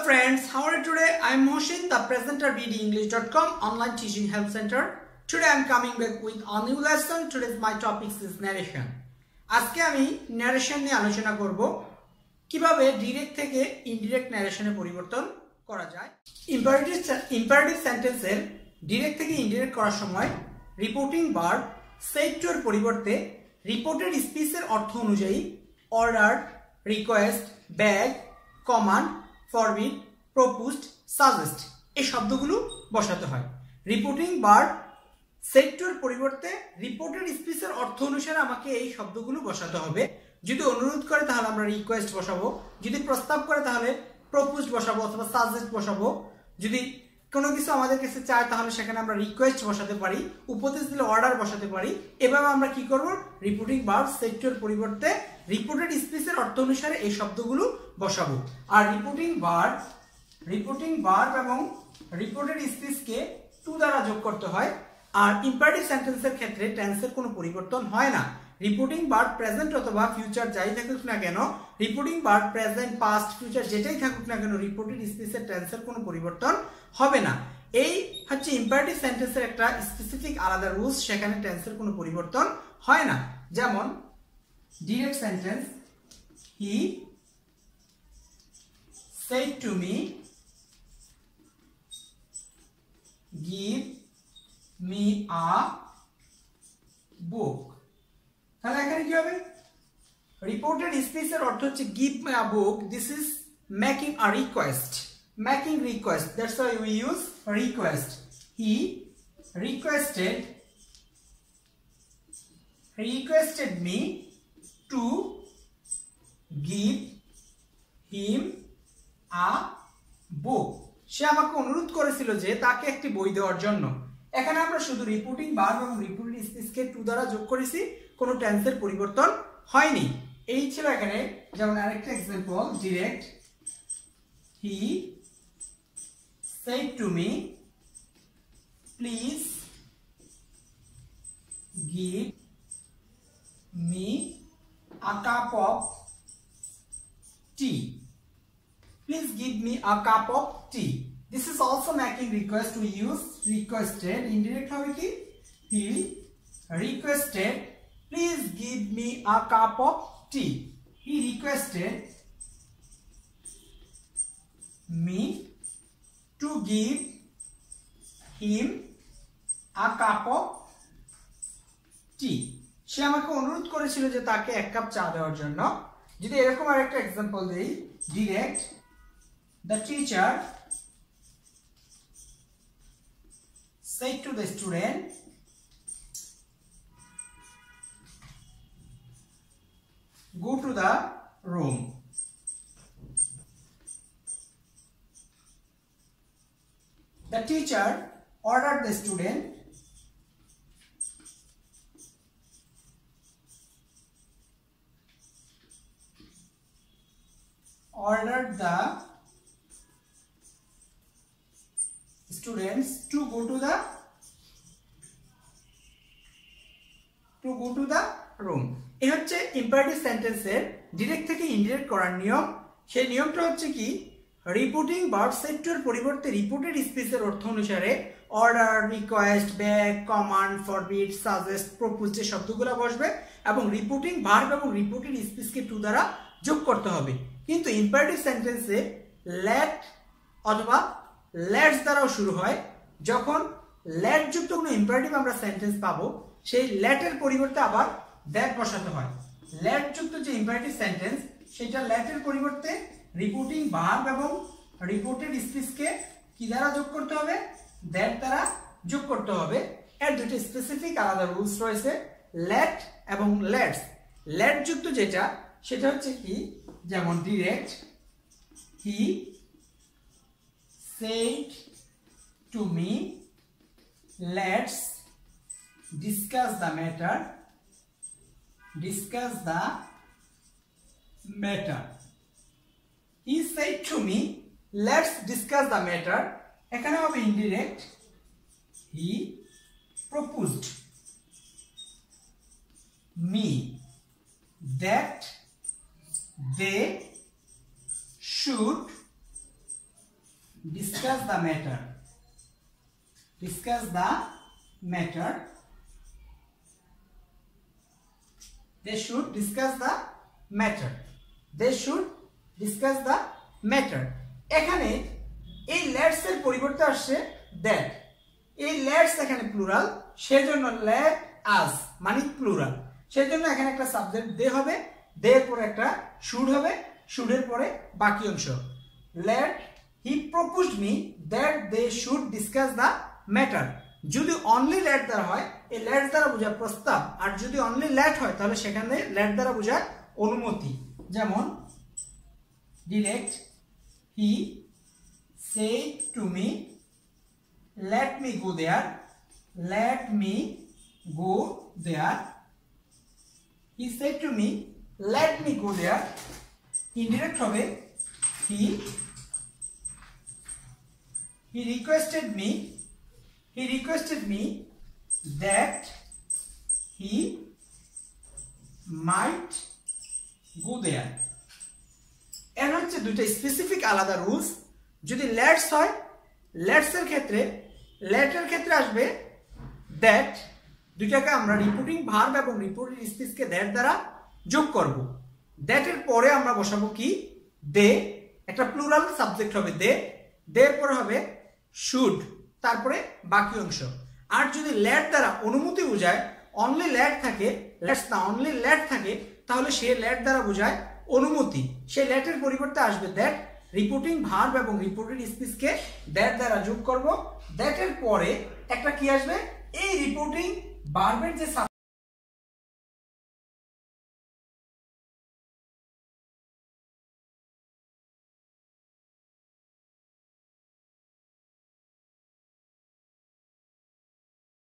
friends, how are you today? I am Mohsin, the presenter bdenglish.com online teaching help center. Today I am coming back with a new lesson. Today's my topic is narration. আজকে আমি narration নিয়ে আলোচনা করব কিভাবে direct থেকে indirect narration এ পরিবর্তন করা যায়। ইম্পারেটিভ সেন্টেন্সের ডিরেক্ট থেকে ইনডিরেক্ট করার সময় রিপোর্টিং ভার্ব সেড টু এর পরিবর্তে রিপোর্টেড স্পিচের অর্থ অনুযায়ী অর্ডার, রিকোয়েস্ট, বেগ, কমান্ড, ফরবিড, প্রপোজড, সাজেস্ট এই শব্দগুলো বসাতে হয়। রিপোর্টিং ভার্ব সেড টু এর পরিবর্তে রিপোর্টেড স্পিচের অর্থ অনুসারে আমাকে এই শব্দগুলো বসাতে হবে। যদি অনুরোধ করে তাহলে আমরা রিকোয়েস্ট বসাবো, যদি প্রস্তাব করে তাহলে প্রপোজড বসাবো অথবা সাজেস্ট বসাবো, যদি কোনো কিছু আমাদের কাছে চায় তাহলে সেখানে আমরা রিকোয়েস্ট বসাতে পারি, উপদেশ দিলে অর্ডার বসাতে পারি। এভাবে আমরা কি করব, রিপোর্টিং ভার্ব সেড টু এর পরিবর্তে রিপোর্টেড স্পিচের অর্থ অনুসারে এই শব্দগুলো বসাবো। আর রিপোর্টিং ভার্ব এবং রিপোর্টেড স্পিচকে টু দ্বারা যোগ করতে হয়। আর ইম্পারেটিভ সেন্টেন্সের ক্ষেত্রে টেন্সের কোনো পরিবর্তন হয় না। রিপোর্টিং ভার্ব প্রেজেন্ট অথবা ফিউচার যাই থাকুক না কেন, reporting verb present, past, future যেটাই থাকুক না কেন, রিপোর্টেড স্পিচের টেন্সের কোনো পরিবর্তন হবে না। এই হচ্ছে ইম্পারেটিভ সেন্টেন্সের একটা স্পেসিফিক আলাদা রুলস, সেখানে টেন্সের কোনো পরিবর্তন হয় না। যেমন direct sentence, he said to me, give me a book। তাহলে এখানে কি হবে, রিপোর্টেড স্পিচের অর্থ হচ্ছে give me a book, this is making a request, that's why we use request. He requested me to give him a book। সে আমাকে অনুরোধ করেছিল যে তাকে একটি বই দেওয়ার জন্য। এখানে আমরা শুধু রিপোর্টিং ভার্ব এবং রিপোর্টেড স্পিচকে টু দ্বারা যোগ করেছি, কোনো টেন্সের পরিবর্তন হয়নি। এই ছিল এখানে। যেমন আরেকটা example, direct, he said to me, please give me a cup of tea। Please give me a cup of tea. This is also making request. We use requested. Indirect hobe ki, he requested, please give me a cup of tea। He requested me to give him a cup of tea। সে আমাকে অনুরোধ করেছিল যে তাকে এক cup চা দেওয়ার জন্য। যদি এরকম আরেকটা এক্সাম্পল দেই, direct, the teacher said to the student, go to the room। The teacher ordered the student students to go to the room। এই হচ্ছে ইম্পারেটিভ সেন্টেন্সের ডিরেক্ট থেকে ইনডিরেক্ট করার নিয়ম। সেই নিয়মটা হচ্ছে কি, রিপোর্টিং ভার্ব সেড টু এর পরিবর্তে রিপোর্টেড স্পিচের অর্থ অনুসারে অর্ডার, রিকোয়েস্ট, বেগ, কমান্ড, ফরবিড, সাজেস্ট, প্রপোজ যে শব্দগুলো বসবে এবং রিপোর্টিং ভার্ব এবং রিপোর্টেড স্পিচকে টু দ্বারা যোগ করতে হবে। কিন্তু ইম্পারেটিভ সেন্টেন্সে লেট অথবা লেটস দ্বারাও শুরু হয়। যখন লেট যুক্ত কোনো ইম্পারেটিভ আমরা সেন্টেন্স পাবো, সেই লেটের পরিবর্তে আবার দ্যাট বসাতে হয়। লেট যুক্ত যে ইম্পারেটিভ সেন্টেন্স, সেটা লেটের পরিবর্তে রিপোর্টিং ভার্ব এবং রিপোর্টেড স্পিচকে কি দ্বারা যোগ করতে হবে, দ্যাট দ্বারা যোগ করতে হবে। এর দুটো স্পেসিফিক আলাদা রুলস রয়েছে, লেট এবং লেটস। লেট যুক্ত যেটা, সেটা হচ্ছে কি, যেমন direct, he said to me, let's discuss the matter। He said to me, let's discuss the matter। এখানে হবে indirect, he proposed me that they should discuss the matter. Discuss the matter. They should discuss the matter. They should discuss the matter. এখানে এই let's এর পরিবর্তে আসছে that. এই let's এখানে plural, সেজন্য লেট আস মানে প্লুরাল, সেজন্য এখানে একটা সাবজেক্ট দে হবে, দে এর পরে একটা শুড হবে, শুডের পরে বাকি অংশ। Let he proposed me that they should discuss the matter. যদি অনলি লেট দ্বারা হয়, এই লেট দ্বারা বোঝায় প্রস্তাব, আর যদি অনলি লেট হয় তাহলে সেখানে লেট দ্বারা বোঝায় অনুমতি। যেমন direct, he said to me, let me go there. Let me go there. He said to me, let me go there. Indirect হবে he requested me that he might go there. এর হচ্ছে দুটো specific আলাদা rules. যদি let's হয়, let's এর ক্ষেত্রে লেটের ক্ষেত্রে আসবে দ্যাট, দুইটাকে আমরা রিপোর্টিং ভার্ব এবং রিপোর্টিং স্পিচকে দ্যাট দ্বারা যোগ করব। দ্যাট এর পরে আমরা বসাবো কি দে, একটা প্লুরাল সাবজেক্ট হবে দে, দের পরে হবে শুড, তারপরে বাকি অংশ। আর যদি লেট দ্বারা অনুমতি বোঝায়, অনলি লেট থাকে, লেটস না অনলি লেট থাকে, তাহলে সে লেট দ্বারা বোঝায় অনুমতি। সেই লেটের পরিবর্তে আসবে দ্যাট, রিপোর্টিং ভার্ব এবং রিপোর্টেড স্পিচকে দ্যাট দ্বারা যোগ করব। দ্যাট এর পরে একটা কি আসবে, এই রিপোর্টিং ভার্বের যে